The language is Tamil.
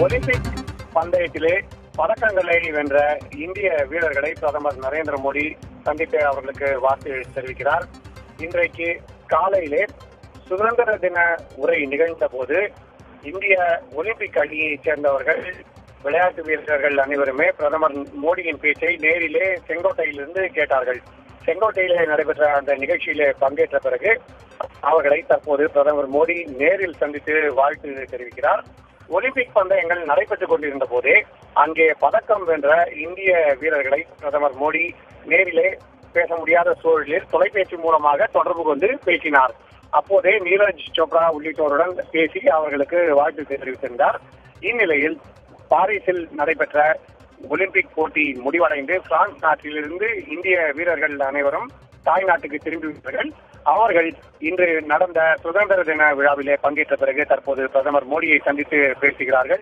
ஒலிம்பிக் பந்தயத்திலே பதக்கங்களை வென்ற இந்திய வீரர்களை பிரதமர் நரேந்திர மோடி சந்தித்து அவர்களுக்கு வாழ்த்து தெரிவிக்கிறார். இன்றைக்கு காலையிலே சுதந்திர தின உரை நிகழ்ந்த போது இந்திய ஒலிம்பிக் அணியைச் சேர்ந்தவர்கள் விளையாட்டு வீரர்கள் அனைவருமே பிரதமர் மோடியின் பேச்சை நேரிலே செங்கோட்டையிலிருந்து கேட்டார்கள். செங்கோட்டையிலே நடைபெற்ற அந்த நிகழ்ச்சியிலே பங்கேற்ற பிறகு அவர்களை தற்போது பிரதமர் மோடி நேரில் சந்தித்து வாழ்த்து தெரிவிக்கிறார். ஒலிம்பிக் பந்தயங்கள் நடைபெற்றுக் கொண்டிருந்த போதே அங்கே பதக்கம் வென்ற இந்திய வீரர்களை பிரதமர் மோடி நேரிலே பேச முடியாத சூழலில் தொலைபேசி மூலமாக தொடர்பு கொண்டு பேசினார். அப்போதே நீரஜ் சோப்ரா உள்ளிட்டோருடன் பேசி அவர்களுக்கு வாழ்த்து தெரிவித்திருந்தார். இந்நிலையில் பாரிஸில் நடைபெற்ற ஒலிம்பிக் போட்டி முடிவடைந்து பிரான்ஸ் நாட்டிலிருந்து இந்திய வீரர்கள் அனைவரும் தாய்நாட்டுக்கு திரும்பிவிட்டார்கள். அவர்கள் இன்று நடந்த சுதந்திர தின விழாவிலே பங்கேற்ற பிறகு தற்போது பிரதமர் மோடியை சந்தித்து பேசுகிறார்கள்.